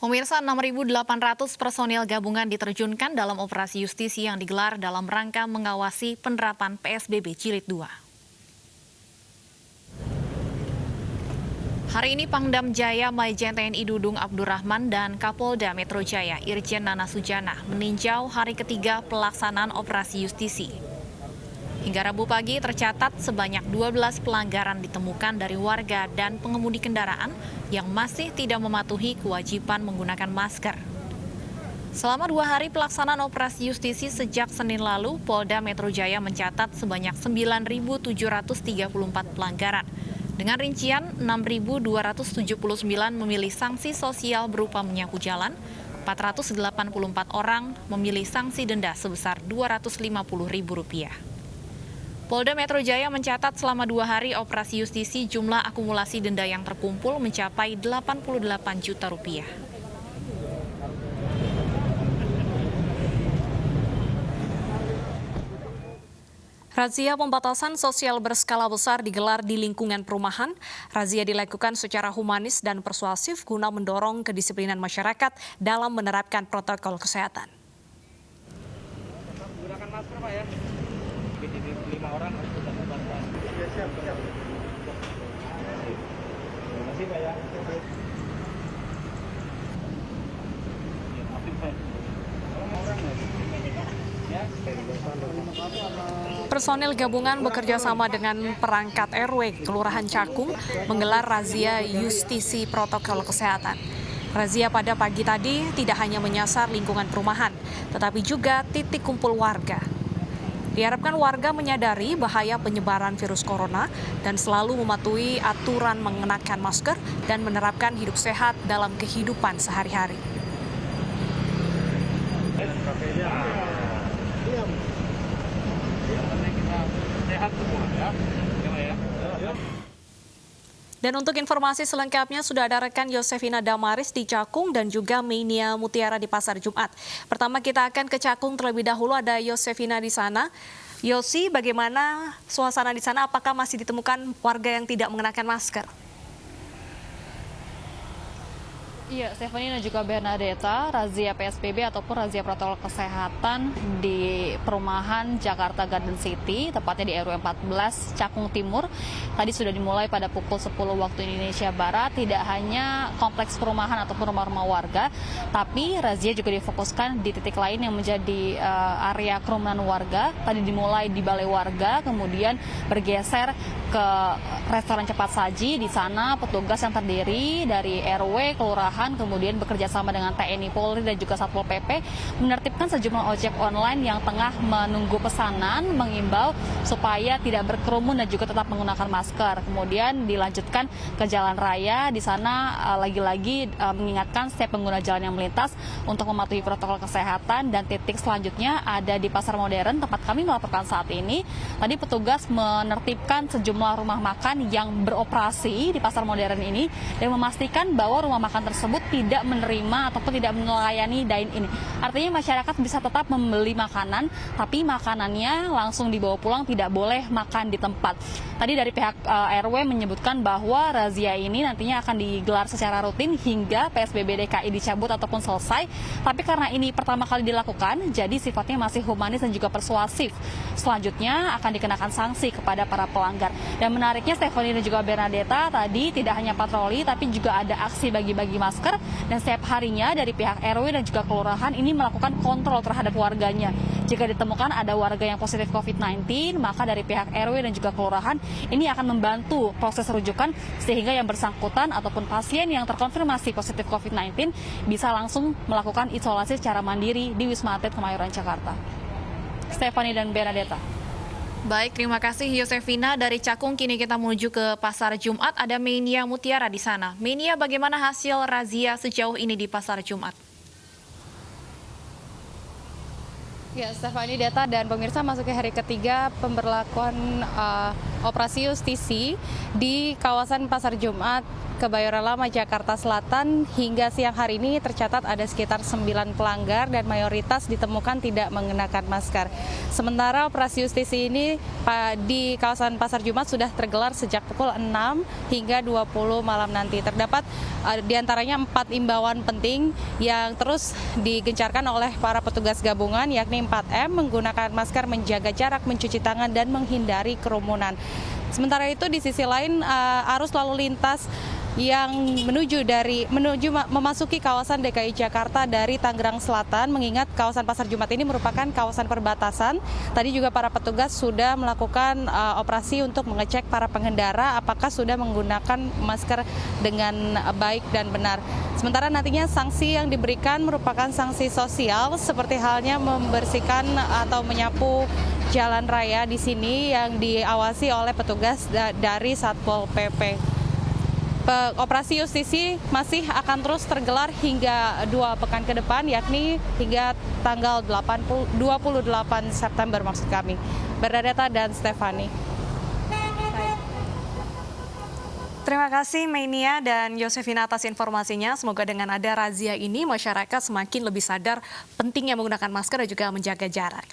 Pemirsa, 6.800 personil gabungan diterjunkan dalam operasi justisi yang digelar dalam rangka mengawasi penerapan PSBB Jilid 2. Hari ini Pangdam Jaya Majen TNI Dudung Abdurrahman dan Kapolda Metro Jaya Irjen Nana Sujana meninjau hari ketiga pelaksanaan operasi justisi. Hingga Rabu pagi tercatat sebanyak 12 pelanggaran ditemukan dari warga dan pengemudi kendaraan yang masih tidak mematuhi kewajiban menggunakan masker. Selama 2 hari pelaksanaan operasi justisi sejak Senin lalu, Polda Metro Jaya mencatat sebanyak 9.734 pelanggaran. Dengan rincian 6.279 memilih sanksi sosial berupa menyapu jalan, 484 orang memilih sanksi denda sebesar Rp250.000. Polda Metro Jaya mencatat selama 2 hari operasi justisi jumlah akumulasi denda yang terkumpul mencapai Rp88 juta. Razia pembatasan sosial berskala besar digelar di lingkungan perumahan. Razia dilakukan secara humanis dan persuasif guna mendorong kedisiplinan masyarakat dalam menerapkan protokol kesehatan. Gunakan masker, Pak, ya. 5 orang harus tetap membantu. Ya, siap. Terima kasih, Pak, ya. Personil gabungan bekerja sama dengan perangkat RW Kelurahan Cakung menggelar razia justisi protokol kesehatan. Razia pada pagi tadi tidak hanya menyasar lingkungan perumahan, tetapi juga titik kumpul warga. Diharapkan warga menyadari bahaya penyebaran virus corona dan selalu mematuhi aturan mengenakan masker dan menerapkan hidup sehat dalam kehidupan sehari-hari. Dan untuk informasi selengkapnya sudah ada rekan Yosefina Damaris di Cakung dan juga Menia Mutiara di Pasar Jumat. Pertama kita akan ke Cakung terlebih dahulu, ada Yosefina di sana. Yosi, bagaimana suasana di sana? Apakah masih ditemukan warga yang tidak mengenakan masker? Iya, Stephanie dan juga Bernadetta, razia PSBB ataupun razia protokol kesehatan di perumahan Jakarta Garden City, tepatnya di RW 14 Cakung Timur, tadi sudah dimulai pada pukul 10 waktu Indonesia Barat. Tidak hanya kompleks perumahan ataupun rumah-rumah warga, tapi razia juga difokuskan di titik lain yang menjadi area kerumunan warga. Tadi dimulai di balai warga, kemudian bergeser ke restoran cepat saji. Di sana petugas yang terdiri dari RW, kelurahan, kemudian bekerja sama dengan TNI Polri dan juga Satpol PP menertibkan sejumlah ojek online yang tengah menunggu pesanan, mengimbau supaya tidak berkerumun dan juga tetap menggunakan masker. Kemudian dilanjutkan ke jalan raya. Di sana lagi-lagi mengingatkan setiap pengguna jalan yang melintas untuk mematuhi protokol kesehatan. Dan titik selanjutnya ada di Pasar Modern, tempat kami melaporkan saat ini. Tadi petugas menertibkan sejumlah rumah makan yang beroperasi di Pasar Modern ini dan memastikan bahwa rumah makan tersebut tidak menerima ataupun tidak melayani dine-in. Artinya masyarakat bisa tetap membeli makanan, tapi makanannya langsung dibawa pulang, tidak boleh makan di tempat. Tadi dari pihak RW menyebutkan bahwa razia ini nantinya akan digelar secara rutin hingga PSBB DKI dicabut ataupun selesai. Tapi karena ini pertama kali dilakukan, jadi sifatnya masih humanis dan juga persuasif. Selanjutnya akan dikenakan sanksi kepada para pelanggar. Dan menariknya Stephanie dan juga Bernadetta, tadi tidak hanya patroli, tapi juga ada aksi bagi-bagi masker, dan setiap harinya dari pihak RW dan juga kelurahan ini melakukan kontrol terhadap warganya. Jika ditemukan ada warga yang positif COVID-19, maka dari pihak RW dan juga kelurahan ini akan membantu proses rujukan sehingga yang bersangkutan ataupun pasien yang terkonfirmasi positif COVID-19 bisa langsung melakukan isolasi secara mandiri di Wisma Atlet Kemayoran Jakarta. Stephanie dan Bernadetta. Baik, terima kasih Yosefina. Dari Cakung kini kita menuju ke Pasar Jumat. Ada Menia Mutiara di sana. Menia, bagaimana hasil razia sejauh ini di Pasar Jumat? Ya, Stefani, data dan pemirsa masuk ke hari ketiga pemberlakuan operasi justisi di kawasan Pasar Jumat Kebayoran Lama, Jakarta Selatan. Hingga siang hari ini tercatat ada sekitar 9 pelanggar dan mayoritas ditemukan tidak mengenakan masker. Sementara operasi justisi ini di kawasan Pasar Jumat sudah tergelar sejak pukul 6 hingga 20 malam nanti. Terdapat diantaranya 4 imbauan penting yang terus digencarkan oleh para petugas gabungan, yakni 4M, menggunakan masker, menjaga jarak, mencuci tangan, dan menghindari kerumunan. Sementara itu di sisi lain arus lalu lintas yang memasuki kawasan DKI Jakarta dari Tangerang Selatan, mengingat kawasan Pasar Jumat ini merupakan kawasan perbatasan. Tadi juga para petugas sudah melakukan operasi untuk mengecek para pengendara apakah sudah menggunakan masker dengan baik dan benar. Sementara nantinya sanksi yang diberikan merupakan sanksi sosial, seperti halnya membersihkan atau menyapu jalan raya di sini yang diawasi oleh petugas dari Satpol PP. Operasi justisi masih akan terus tergelar hingga 2 pekan ke depan, yakni hingga tanggal 28 September maksud kami. Bernadetta dan Stefani. Terima kasih Meinia dan Yosefina atas informasinya. Semoga dengan ada razia ini masyarakat semakin lebih sadar pentingnya menggunakan masker dan juga menjaga jarak.